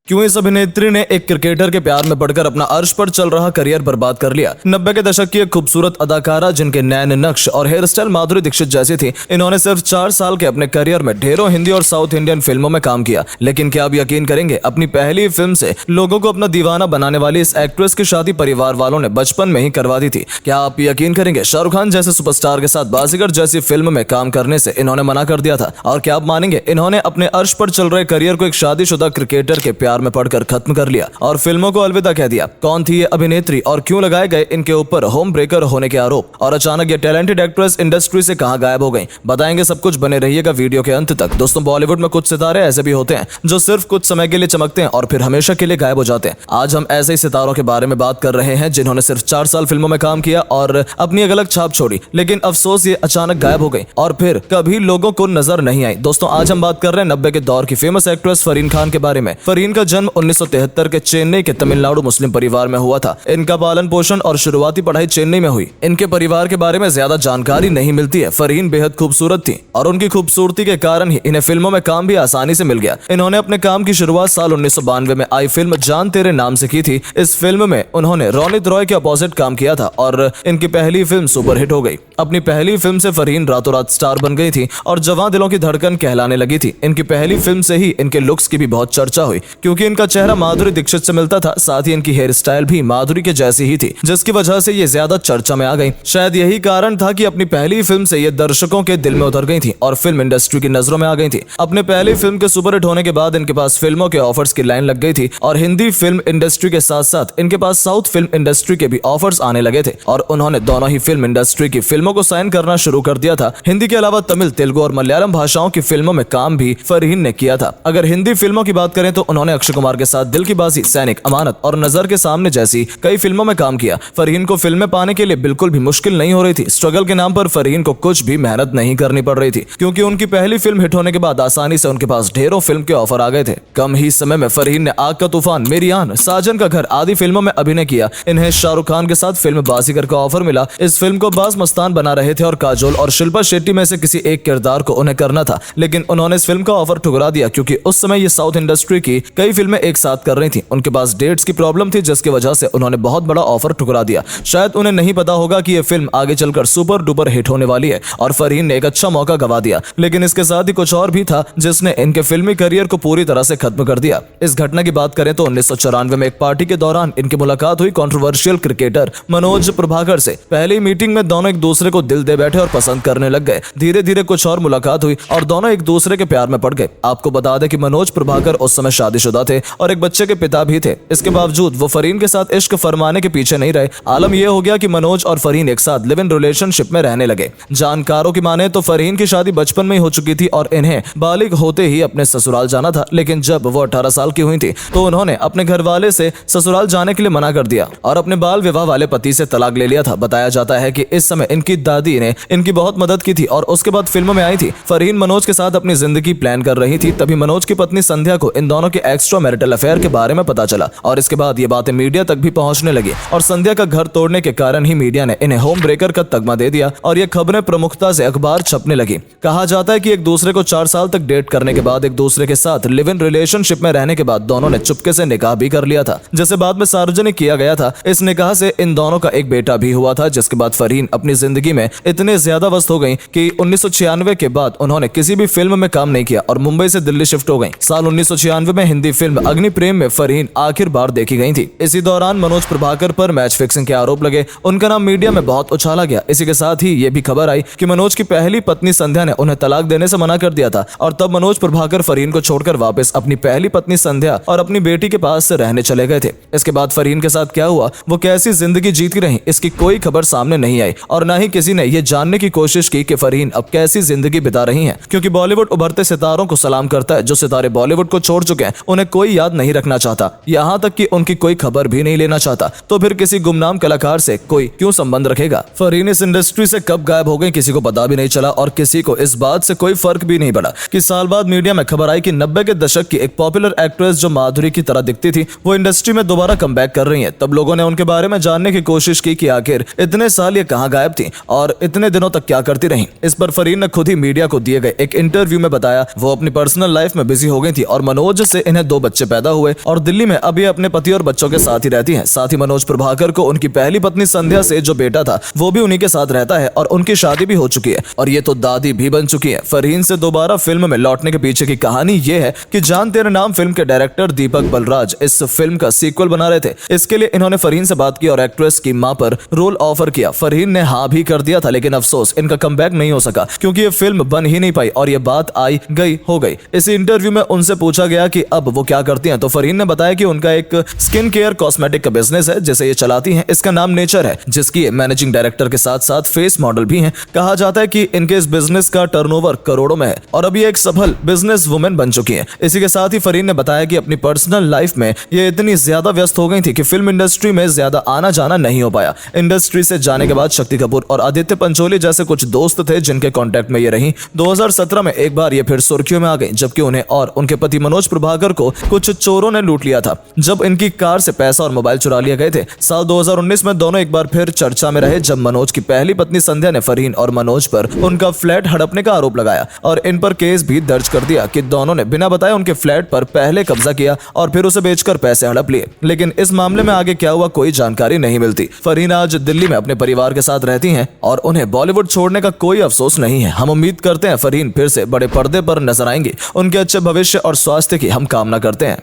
क्यों इस अभिनेत्री ने एक क्रिकेटर के प्यार में पड़कर अपना अर्श पर चल रहा करियर बर्बाद कर लिया। 90 के दशक की एक खूबसूरत अदाकारा जिनके नैन नक्श और हेयर स्टाइल माधुरी दीक्षित जैसी थी। इन्होंने सिर्फ 4 साल के अपने करियर में ढेरों हिंदी और साउथ इंडियन फिल्मों में काम किया। लेकिन क्या आप यकीन करेंगे, अपनी पहली फिल्म से लोगों को अपना दीवाना बनाने वाली इस एक्ट्रेस की शादी परिवार वालों ने बचपन में ही करवा दी थी। क्या आप यकीन करेंगे, शाहरुख खान जैसे सुपरस्टार के साथ बाजीगर जैसी फिल्म में काम करने से इन्होंने मना कर दिया था। और क्या आप मानेंगे, इन्होंने अपने अर्श पर चल रहे करियर को एक शादीशुदा क्रिकेटर के प्यार में पड़कर खत्म कर लिया और फिल्मों को अलविदा कह दिया। कौन थी ये अभिनेत्री और क्यों लगाए गए इनके ऊपर होम ब्रेकर होने के आरोप, और अचानक ये टैलेंटेड एक्ट्रेस इंडस्ट्री से कहां गायब हो गई, बताएंगे सब कुछ। बने रहिएगा वीडियो के अंत तक। दोस्तों, बॉलीवुड में कुछ सितारे ऐसे भी होते हैं जो सिर्फ कुछ समय के लिए चमकते हैं और फिर हमेशा के लिए गायब हो जाते हैं। आज हम ऐसे ही सितारों के बारे में बात कर रहे हैं जिन्होंने सिर्फ 4 साल फिल्मों में काम किया और अपनी एक अलग छाप छोड़ी, लेकिन अफसोस ये अचानक गायब हो गई और फिर कभी लोगों को नजर नहीं आई। दोस्तों, आज हम बात कर रहे हैं 90 के दौर की फेमस एक्ट्रेस फरहीन खान के बारे में। फरहीन का जन्म 1973 के चेन्नई के तमिलनाडु मुस्लिम परिवार में हुआ था। इनका पालन पोषण और शुरुआती पढ़ाई चेन्नई में हुई। इनके परिवार के बारे में ज्यादा जानकारी नहीं मिलती है। फरहीन बेहद खूबसूरत थी और उनकी खूबसूरती के कारण ही इन्हें फिल्मों में काम भी आसानी से मिल गया। इन्होंने अपने काम की शुरुआत साल 1992 में आई फिल्म जान तेरे नाम से की थी। इस फिल्म में उन्होंने रोनित रॉय के अपोजिट काम किया था और इनकी पहली फिल्म सुपरहिट हो गई। अपनी पहली फिल्म से फरहीन रातों रात स्टार बन गई थी और जवां दिलों की धड़कन कहलाने लगी थी। इनकी पहली फिल्म से ही इनके लुक्स की भी बहुत चर्चा हुई, क्योंकि इनका चेहरा माधुरी दीक्षित से मिलता था। साथ ही इनकी हेयर स्टाइल भी माधुरी के जैसी ही थी, जिसकी वजह से ये ज्यादा चर्चा में आ गई। शायद यही कारण था कि अपनी पहली फिल्म से ये दर्शकों के दिल में उतर गई थी और फिल्म इंडस्ट्री की नजरों में आ गई थी। अपने पहली फिल्म के सुपरहिट होने के बाद इनके पास फिल्मों के ऑफर्स की लाइन लग गई थी और हिंदी फिल्म इंडस्ट्री के साथ साथ इनके पास साउथ फिल्म इंडस्ट्री के भी ऑफर्स आने लगे थे और उन्होंने दोनों ही फिल्म इंडस्ट्री की फिल्मों को साइन करना शुरू कर दिया था। हिंदी के अलावा तमिल, तेलुगु और मलयालम भाषाओं की फिल्मों में काम भी फरहीन ने किया था। अगर हिंदी फिल्मों की बात करें तो उन्होंने अक्षय कुमार के साथ दिल की बाजी, सैनिक, अमानत और नजर के सामने जैसी कई फिल्मों में काम किया। फरहीन को फिल्में पाने के लिए बिल्कुल भी मुश्किल नहीं हो रही थी। स्ट्रगल के नाम पर फरहीन को कुछ भी मेहनत नहीं करनी पड़ रही थी, क्योंकि उनकी पहली फिल्म हिट होने के बाद आसानी से उनके पास ढेरों फिल्म के ऑफर आ गए थे। कम ही समय में फरहीन ने आग का तूफान, मेरी आन, साजन का घर आदि फिल्मों में अभिनय किया। इन्हें शाहरुख खान के साथ फिल्म बाजीगर का ऑफर मिला। इस फिल्म को बाज मस्तान बना रहे थे और काजोल और शिल्पा शेट्टी में से किसी एक किरदार को उन्हें करना था, लेकिन उन्होंने इस फिल्म का ऑफर ठुकरा दिया, क्योंकि उस समय ये साउथ इंडस्ट्री की कई फिल्में एक साथ कर रही थी। उनके पास डेट्स की प्रॉब्लम थी, जिसकी वजह से उन्होंने बहुत बड़ा ऑफर ठुकरा दिया। शायद उन्हें नहीं पता होगा कि यह फिल्म आगे चलकर सुपर डुपर हिट होने वाली है और फरहीन ने एक अच्छा मौका गवा दिया। लेकिन इसके साथ ही कुछ और भी था जिसने इनके फिल्मी करियर को पूरी तरह से खत्म कर दिया। इस घटना की बात करें तो 1994 में एक पार्टी के दौरान इनकी मुलाकात हुई कंट्रोवर्शियल क्रिकेटर मनोज प्रभाकर से। पहली मीटिंग में दोनों एक दूसरे को दिल दे बैठे और पसंद करने लग गए। धीरे धीरे कुछ और मुलाकात हुई और दोनों एक दूसरे के प्यार में पड़ गए। आपको बता दें कि मनोज प्रभाकर उस समय शादीशुदा थे और एक बच्चे के पिता भी थे। इसके बावजूद वो फरहीन के साथ इश्क फरमाने के पीछे नहीं रहे। आलम यह हो गया कि मनोज और फरहीन एक साथ लिव इन रिलेशनशिप में रहने लगे। जानकारों की माने तो फरहीन की शादी बचपन में ही हो चुकी थी और इन्हें बालिग होते ही अपने ससुराल जाना था। लेकिन जब वो 18 साल की हुई थी तो उन्होंने अपने घर वाले से ससुराल जाने के लिए मना कर दिया और अपने बाल विवाह वाले पति से तलाक ले लिया था। बताया जाता है कि इस समय इनकी दादी ने इनकी बहुत मदद की थी और उसके बाद फिल्मों में आई थी। फरहीन मनोज के साथ अपनी जिंदगी प्लान कर रही थी, तभी मनोज की पत्नी संध्या को इन दोनों के एक्स्ट्रा मैरिटल अफेयर के बारे में पता चला और इसके बाद ये बातें मीडिया तक भी पहुंचने लगी और संध्या का घर तोड़ने के कारण ही मीडिया ने इन्हें होम ब्रेकर का तगमा दे दिया और ये खबरें प्रमुखता से अखबार छपने लगी। कहा जाता है कि एक दूसरे को 4 साल तक डेट करने के बाद, एक दूसरे के साथ लिव इन रिलेशनशिप में रहने के बाद दोनों ने चुपके से निकाह भी कर लिया था, जिसे बाद में सार्वजनिक किया गया था। इस निकाह से इन दोनों का एक बेटा भी हुआ था, जिसके बाद फरहीन अपनी जिंदगी में इतने ज्यादा व्यस्त हो गई कि 1996 के बाद उन्होंने किसी भी फिल्म में काम नहीं किया और मुंबई से दिल्ली शिफ्ट हो गई। साल 1996 में हिंदी फिल्म अग्नि प्रेम में फरहीन आखिर बार देखी गई थी। इसी दौरान मनोज प्रभाकर पर मैच फिक्सिंग के आरोप लगे। उनका नाम मीडिया में बहुत उछाला गया। इसी के साथ ही ये भी खबर आई कि मनोज की पहली पत्नी संध्या ने उन्हें तलाक देने से मना कर दिया था और तब मनोज प्रभाकर फरहीन को छोड़कर वापस अपनी पहली पत्नी संध्या और अपनी बेटी के पास से रहने चले गए थे। इसके बाद फरहीन के साथ क्या हुआ, वो कैसी जिंदगी जीती रही, इसकी कोई खबर सामने नहीं आई और न ही किसी ने यह जानने की कोशिश की कि फरहीन अब कैसी जिंदगी बिता रही हैं, क्योंकि बॉलीवुड उभरते सितारों को सलाम करता है। जो सितारे बॉलीवुड को छोड़ चुके हैं उन्हें कोई याद नहीं रखना चाहता, यहाँ तक कि उनकी कोई खबर भी नहीं लेना चाहता। तो फिर किसी गुमनाम कलाकार से कोई क्यों संबंध रखेगा। फरहीन इस इंडस्ट्री से कब गायब हो गई किसी को पता भी नहीं चला और किसी को इस बात से कोई फर्क भी नहीं पड़ा कि साल बाद मीडिया में खबर आई कि 90 के दशक की एक पॉपुलर एक्ट्रेस जो माधुरी की तरह दिखती थी वो इंडस्ट्री में दोबारा कमबैक कर रही है। तब लोगों ने उनके बारे में जानने की कोशिश की कि आखिर इतने साल ये कहां गायब थी और इतने दिनों तक क्या करती रही। इस पर फरहीन ने खुद ही मीडिया को दिए गए एक इंटरव्यू में बताया वो अपनी पर्सनल लाइफ में बिजी हो गई थी और मनोज से इन्हें 2 बच्चे पैदा हुए और दिल्ली में अब ये अपने पति और बच्चों के साथ ही रहती हैं। साथ ही मनोज प्रभाकर को उनकी पहली पत्नी संध्या से जो बेटा था वो भी उन्हीं के साथ रहता है और उनकी शादी भी हो चुकी है और ये तो दादी भी बन चुकी है। फरहीन से दोबारा फिल्म में लौटने के पीछे की कहानी ये है कि जान तेरे नाम फिल्म के डायरेक्टर दीपक बलराज इस फिल्म का सीक्वल बना रहे थे। इसके लिए इन्होंने फरहीन से बात की और एक्ट्रेस की मां पर रोल ऑफर किया। फरहीन ने हाँ भी कर दिया था, लेकिन अफसोस इनका कमबैक नहीं हो सका क्योंकि ये फिल्म बन ही नहीं पाई और ये बात आई गई हो गई। इसी इंटरव्यू में उनसे पूछा गया कि अब वो क्या करती हैं, तो फरहीन ने बताया कि उनका एक स्किन केयर कॉस्मेटिक का बिजनेस है जिसे ये चलाती हैं। इसका नाम नेचर है, जिसकी ये मैनेजिंग डायरेक्टर के साथ साथ फेस मॉडल भी हैं। कहा जाता है कि इनके इस बिजनेस का टर्नओवर करोड़ों में है और अब ये एक सफल बिजनेस वुमेन बन चुकी हैं। इसी के साथ ही फरहीन ने बताया कि अपनी पर्सनल लाइफ में ये इतनी ज्यादा व्यस्त हो गई थी कि फिल्म इंडस्ट्री में ज्यादा आना जाना नहीं हो पाया। इंडस्ट्री से जाने के बाद शक्ति कपूर और आदित्य पंचोली जैसे कुछ दोस्त थे जिनके कांटेक्ट में ये रही। 2017 में एक बार ये फिर सुर्खियों में आ गई जबकि उन्हें और उनके पति मनोज प्रभाकर को कुछ चोरों ने लूट लिया था जब इनकी कार से पैसा और मोबाइल चुरा लिए गए थे। साल 2019 में दोनों एक बार फिर चर्चा में रहे जब मनोज की पहली पत्नी संध्या ने फरहीन और मनोज पर उनका फ्लैट हड़पने का आरोप लगाया और इन पर केस भी दर्ज कर दिया कि दोनों ने बिना बताए उनके फ्लैट पर पहले कब्जा किया और फिर उसे बेचकर पैसे हड़प लिए। लेकिन इस मामले में आगे क्या हुआ कोई जानकारी नहीं मिलती। फरहीन आज दिल्ली में अपने परिवार के साथ रहती हैं और उन्हें बॉलीवुड छोड़ने का कोई अफसोस नहीं है। हम उम्मीद करते हैं फरहीन फिर से बड़े पर्दे पर नजर आएंगी। उनके अच्छे भविष्य और स्वास्थ्य की हम कामना करते हैं।